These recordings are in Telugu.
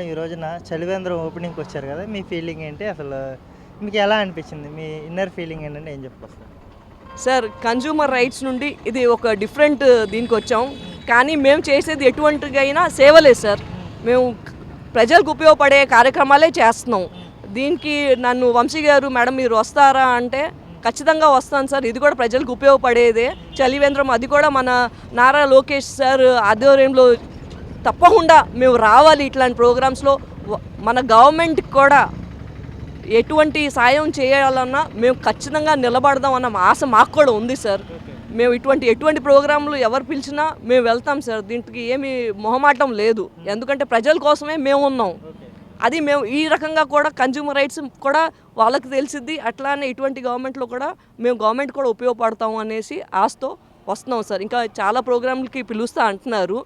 మేడం ఈ రోజున చలివేంద్రం ఓపెనింగ్కి వచ్చారు కదా, మీ ఫీలింగ్ ఏంటి అసలు? మీకు ఎలా అనిపించింది? మీ ఇన్నర్ ఫీలింగ్ ఏంటంటే ఏం చెప్పుకొస్తారు? సార్, కన్జ్యూమర్ రైట్స్ నుండి ఇది ఒక డిఫరెంట్ దీనికి వచ్చాం. కానీ మేము చేసేది ఎటువంటిగా అయినా సేవలే సార్. మేము ప్రజలకు ఉపయోగపడే కార్యక్రమాలే చేస్తున్నాం. దీనికి నన్ను వంశీ గారు మేడం మీరు వస్తారా అంటే ఖచ్చితంగా వస్తాను సార్. ఇది కూడా ప్రజలకు ఉపయోగపడేదే చలివేంద్రం. అది కూడా మన నారా లోకేష్ సార్ ఆధ్వర్యంలో తప్పకుండా మేము రావాలి. ఇట్లాంటి ప్రోగ్రామ్స్లో మన గవర్నమెంట్కి కూడా ఎటువంటి సాయం చేయాలన్నా మేము ఖచ్చితంగా నిలబడదాం అన్న ఆశ మాకు కూడా ఉంది సార్. మేము ఎటువంటి ప్రోగ్రాంలు ఎవరు పిలిచినా మేము వెళ్తాం సార్. దీనికి ఏమీ మొహమాటం లేదు. ఎందుకంటే ప్రజల కోసమే మేము ఉన్నాం. అది మేము ఈ రకంగా కూడా కన్జ్యూమర్ రైట్స్ కూడా వాళ్ళకి తెలిసిద్ది. అట్లానే ఇటువంటి గవర్నమెంట్లో కూడా మేము గవర్నమెంట్ కూడా ఉపయోగపడతాము అనేసి ఆశతో వస్తున్నాం సార్. ఇంకా చాలా ప్రోగ్రాంలకి పిలుస్తా అంటున్నారు.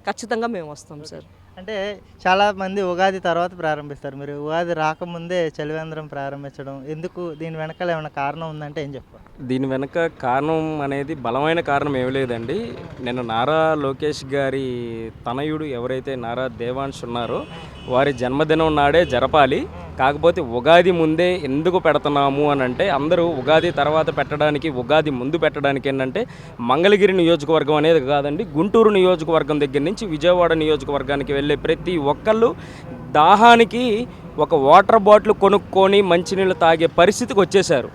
ఖచ్చితంగా మేము వస్తాం సార్. అంటే చాలామంది ఉగాది తర్వాత ప్రారంభిస్తారు, మీరు ఉగాది రాకముందే చలివేంద్రం ప్రారంభించడం ఎందుకు? దీని వెనకాల ఏమైనా కారణం ఉందంటే ఏం చెప్పాలి? దీని వెనక కారణం అనేది బలమైన కారణం ఏమీ లేదండి. నేను నారా లోకేష్ గారి తనయుడు ఎవరైతే నారా దేవాంశ్ ఉన్నారో వారి జన్మదినం నాడే జరపాలి. కాకపోతే ఉగాది ముందే ఎందుకు పెడుతున్నాము అని అంటే, అందరూ ఉగాది తర్వాత పెట్టడానికి, ఉగాది ముందు పెట్టడానికి ఏంటంటే మంగళగిరి నియోజకవర్గం అనేది కాదండి, గుంటూరు నియోజకవర్గం దగ్గర నుంచి విజయవాడ నియోజకవర్గానికి వెళ్ళే ప్రతి ఒక్కళ్ళు దాహానికి ఒక వాటర్ బాటిల్ కొనుక్కొని మంచినీళ్ళు తాగే పరిస్థితికి వచ్చేసారు.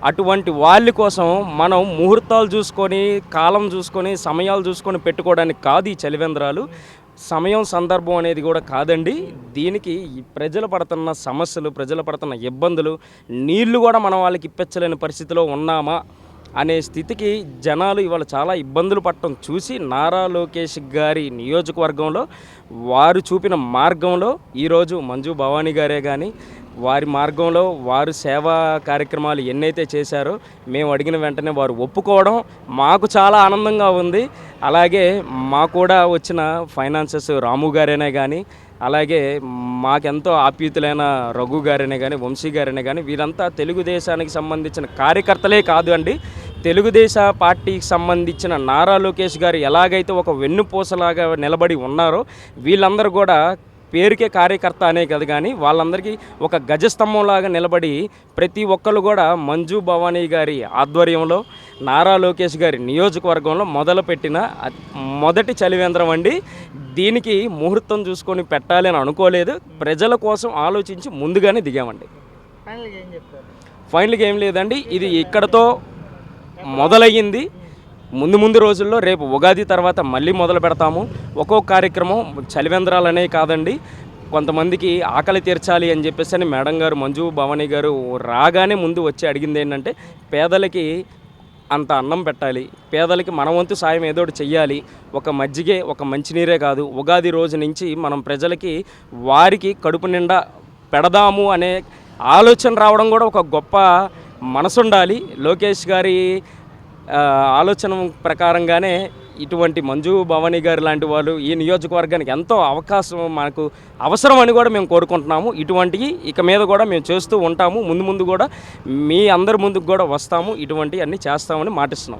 అటువంటి వాళ్ళ కోసం మనం ముహూర్తాలు చూసుకొని, కాలం చూసుకొని, సమయాలు చూసుకొని పెట్టుకోవడానికి కాదు ఈ చలివేంద్రాలు. సమయం సందర్భం అనేది కూడా కాదండి. దీనికి ప్రజలు పడుతున్న సమస్యలు, ప్రజలు పడుతున్న ఇబ్బందులు, నీళ్లు కూడా మనం వాళ్ళకి ఇప్పించలేని పరిస్థితిలో ఉన్నామా అనే స్థితికి జనాలు ఇవాళ చాలా ఇబ్బందులు పడటం చూసి నారా లోకేష్ గారి నియోజకవర్గంలో వారు చూపిన మార్గంలో ఈరోజు మంజు భవానీ గారే కానీ వారి మార్గంలో వారు సేవా కార్యక్రమాలు ఎన్నైతే చేశారో మేము అడిగిన వెంటనే వారు ఒప్పుకోవడం మాకు చాలా ఆనందంగా ఉంది. అలాగే మా కూడా వచ్చిన ఫైనాన్సెస్ రాము గారైనా కానీ, అలాగే మాకెంతో ఆప్యాయుతులైన రఘు గారైనా కానీ, వంశీ గారైనా కానీ, వీరంతా తెలుగుదేశానికి సంబంధించిన కార్యకర్తలే కాదు అండి, తెలుగుదేశ పార్టీకి సంబంధించిన నారా లోకేష్ గారు ఎలాగైతే ఒక వెన్నుపూసలాగా నిలబడి ఉన్నారో వీళ్ళందరూ కూడా పేరుకే కార్యకర్త అనే కదా, కానీ వాళ్ళందరికీ ఒక గజస్తంభంలాగా నిలబడి ప్రతి ఒక్కరు కూడా మంజు భవానీ గారి ఆధ్వర్యంలో నారా లోకేష్ గారి నియోజకవర్గంలో మొదలుపెట్టిన మొదటి చలివేంద్రం అండి. దీనికి ముహూర్తం చూసుకొని పెట్టాలి అని అనుకోలేదు, ప్రజల కోసం ఆలోచించి ముందుగానే దిగామండి. ఫైనల్గా ఏం లేదండి, ఇది ఇక్కడతో మొదలయ్యింది. ముందు రోజుల్లో రేపు ఉగాది తర్వాత మళ్ళీ మొదలు పెడతాము. ఒక్కొక్క కార్యక్రమం చలివేంద్రాలనే కాదండి, కొంతమందికి ఆకలి తీర్చాలి అని చెప్పేసి అని మేడం గారు మంజు భవానీ గారు రాగానే ముందు వచ్చి అడిగింది ఏంటంటే, పేదలకి అంత అన్నం పెట్టాలి, పేదలకి మన వంతు సాయం ఏదో ఒకటి చెయ్యాలి, ఒక మజ్జిగే ఒక మంచినీరే కాదు, ఉగాది రోజు నుంచి మనం ప్రజలకి వారికి కడుపు నిండా పెడదాము అనే ఆలోచన రావడం కూడా ఒక గొప్ప మనసుండాలి. లోకేష్ గారి ఆలోచన ప్రకారంగానే ఇటువంటి మంజు భవానీ గారు లాంటి వాళ్ళు ఈ నియోజకవర్గానికి ఎంతో అవకాశం మనకు అవసరం అని కూడా మేము కోరుకుంటున్నాము. ఇటువంటివి ఇక మీద కూడా మేము చేస్తూ ఉంటాము, ముందు కూడా మీ అందరి ముందుకు కూడా వస్తాము, ఇటువంటివి అన్నీ చేస్తామని మాటిస్తున్నాము.